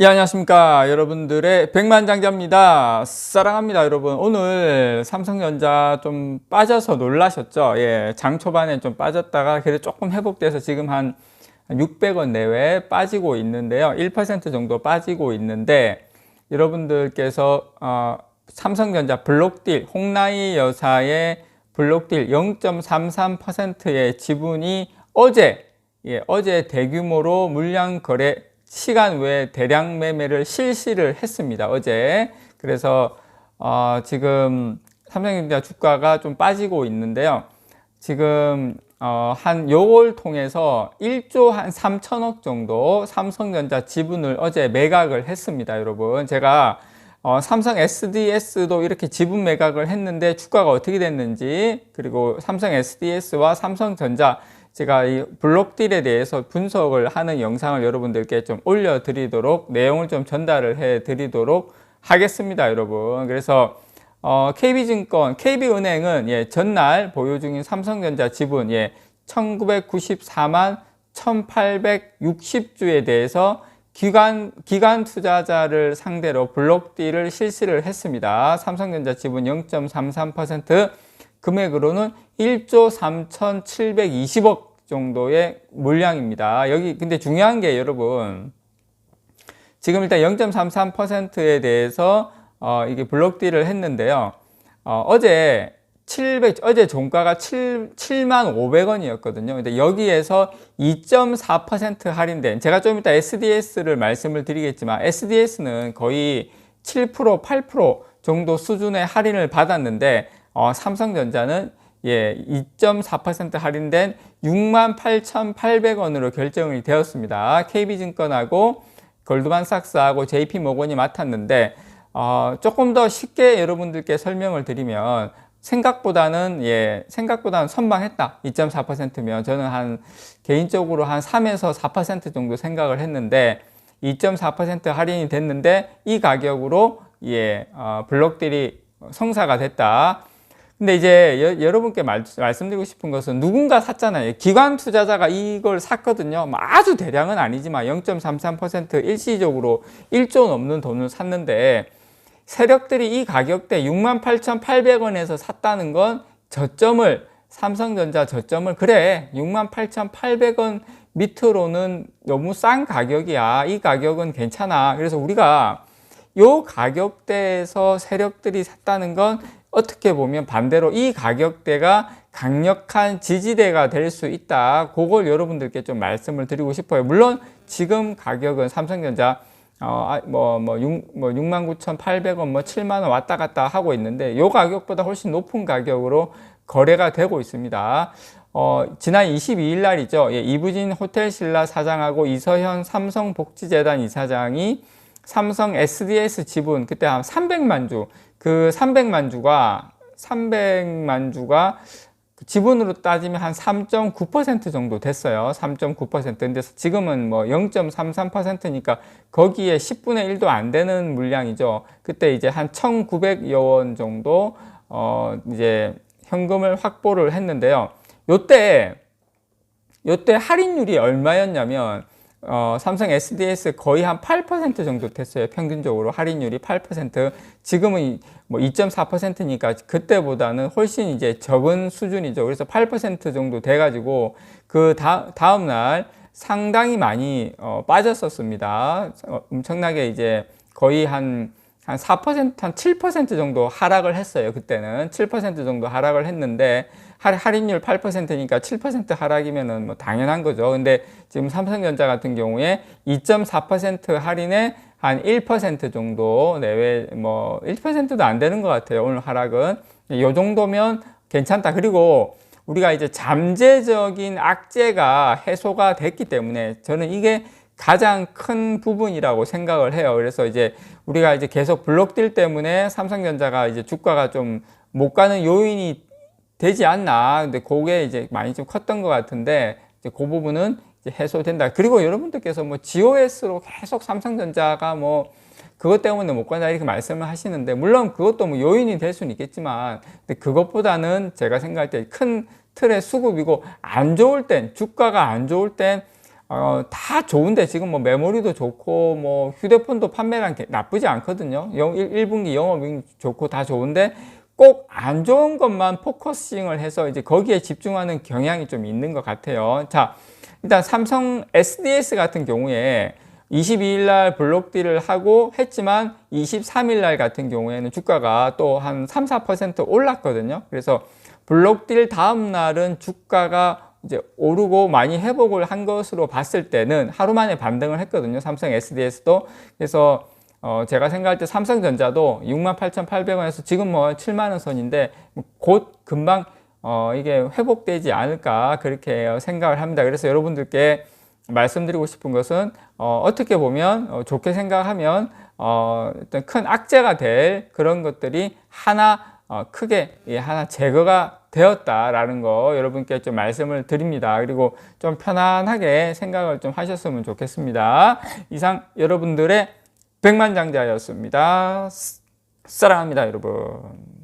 예, 안녕하십니까. 여러분들의 백만장자입니다. 사랑합니다, 여러분. 오늘 삼성전자 좀 빠져서 놀라셨죠? 예, 장 초반에 좀 빠졌다가 그래도 조금 회복돼서 지금 한 600원 내외 빠지고 있는데요. 1% 정도 빠지고 있는데, 여러분들께서, 삼성전자 블록딜, 홍나희 여사의 블록딜 0.33%의 지분이 어제 대규모로 물량 거래 시간 외에 대량 매매를 실시를 했습니다. 어제. 그래서 지금 삼성전자 주가가 좀 빠지고 있는데요. 지금 한 요걸 통해서 1조 한 3천억 정도 삼성전자 지분을 어제 매각을 했습니다. 여러분, 제가 삼성 SDS도 이렇게 지분 매각을 했는데 주가가 어떻게 됐는지, 그리고 삼성 SDS와 삼성전자 제가 이 블록딜에 대해서 분석을 하는 영상을 여러분들께 좀 올려드리도록, 내용을 좀 전달을 해드리도록 하겠습니다, 여러분. 그래서 KB증권, KB은행은 전날 보유 중인 삼성전자 지분 1994만 1860주에 대해서 기관 투자자를 상대로 블록딜을 실시를 했습니다. 삼성전자 지분 0.33%, 금액으로는 1조 3,720억 정도의 물량입니다. 여기 근데 중요한 게, 여러분, 지금 일단 0.33%에 대해서 이게 블록딜을 했는데요. 어제 종가가 7만 500원이었거든요. 근데 여기에서 2.4% 할인된, 제가 좀 이따 SDS를 말씀을 드리겠지만, SDS는 거의 7%, 8% 정도 수준의 할인을 받았는데, 삼성전자는 2.4% 할인된 68,800원으로 결정이 되었습니다. KB증권하고 골드만삭스하고 JP모건이 맡았는데, 조금 더 쉽게 여러분들께 설명을 드리면, 생각보다는 선방했다. 2.4%면 저는 개인적으로 한 3에서 4% 정도 생각을 했는데, 2.4% 할인이 됐는데 이 가격으로 블록딜이 성사가 됐다. 근데 이제 여러분께 말씀드리고 싶은 것은, 누군가 샀잖아요. 기관 투자자가 이걸 샀거든요. 아주 대량은 아니지만 0.33% 일시적으로 1조 넘는 돈을 샀는데, 세력들이 이 가격대 68,800원에서 샀다는 건 삼성전자 저점을, 그래, 68,800원 밑으로는 너무 싼 가격이야. 이 가격은 괜찮아. 그래서 우리가 이 가격대에서 세력들이 샀다는 건 어떻게 보면 반대로 이 가격대가 강력한 지지대가 될 수 있다. 그걸 여러분들께 좀 말씀을 드리고 싶어요. 물론 지금 가격은 삼성전자 69,800원, 7만원 왔다 갔다 하고 있는데, 이 가격보다 훨씬 높은 가격으로 거래가 되고 있습니다. 지난 22일 날이죠. 이부진 호텔신라 사장하고 이서현 삼성복지재단 이사장이 삼성 SDS 지분, 그때 한 300만 주, 그 300만 주가 지분으로 따지면 한 3.9% 정도 됐어요. 3.9%. 근데 지금은 0.33%니까 거기에 10분의 1도 안 되는 물량이죠. 그때 이제 한 1,900여 원 정도 이제 현금을 확보를 했는데요. 요때 할인율이 얼마였냐면, 삼성 SDS 거의 한 8% 정도 됐어요. 평균적으로 할인율이 8%. 지금은 2.4%니까 그때보다는 훨씬 이제 적은 수준이죠. 그래서 8% 정도 돼가지고 그 다음날 상당히 많이 빠졌었습니다. 엄청나게 이제 거의 한 4%, 한 7% 정도 하락을 했어요. 그때는 7% 정도 하락을 했는데, 할인율 8%니까 7% 하락이면은 당연한 거죠. 근데 지금 삼성전자 같은 경우에 2.4% 할인에 한 1% 정도 내외, 1%도 안 되는 것 같아요. 오늘 하락은. 이 정도면 괜찮다. 그리고 우리가 이제 잠재적인 악재가 해소가 됐기 때문에 저는 이게 가장 큰 부분이라고 생각을 해요. 그래서 이제 우리가 이제 계속 블록딜 때문에 삼성전자가 이제 주가가 좀 못 가는 요인이 되지 않나. 근데 그게 이제 많이 좀 컸던 것 같은데, 이제 그 부분은 이제 해소된다. 그리고 여러분들께서 GOS로 계속 삼성전자가 그것 때문에 못 간다 이렇게 말씀을 하시는데, 물론 그것도 요인이 될 수는 있겠지만, 근데 그것보다는 제가 생각할 때 큰 틀의 수급이고, 안 좋을 땐, 주가가 안 좋을 땐 다 좋은데 지금 뭐 메모리도 좋고 뭐 휴대폰도 판매량 나쁘지 않거든요. 1분기 영업이익 좋고 다 좋은데 꼭 안 좋은 것만 포커싱을 해서 이제 거기에 집중하는 경향이 좀 있는 것 같아요. 자, 일단 삼성 SDS 같은 경우에 22일 날 블록딜을 하고 했지만 23일 날 같은 경우에는 주가가 또 한 3, 4% 올랐거든요. 그래서 블록딜 다음 날은 주가가 이제 오르고 많이 회복을 한 것으로 봤을 때는 하루 만에 반등을 했거든요. 삼성 SDS도. 그래서 제가 생각할 때 삼성전자도 68,800원에서 지금 뭐 7만원 선인데 곧 금방 이게 회복되지 않을까 그렇게 생각을 합니다. 그래서 여러분들께 말씀드리고 싶은 것은 어떻게 보면 좋게 생각하면 어떤 큰 악재가 될 그런 것들이 하나 크게 하나 제거가 되었다라는 거 여러분께 좀 말씀을 드립니다. 그리고 좀 편안하게 생각을 좀 하셨으면 좋겠습니다. 이상 여러분들의 백만장자였습니다. 사랑합니다, 여러분.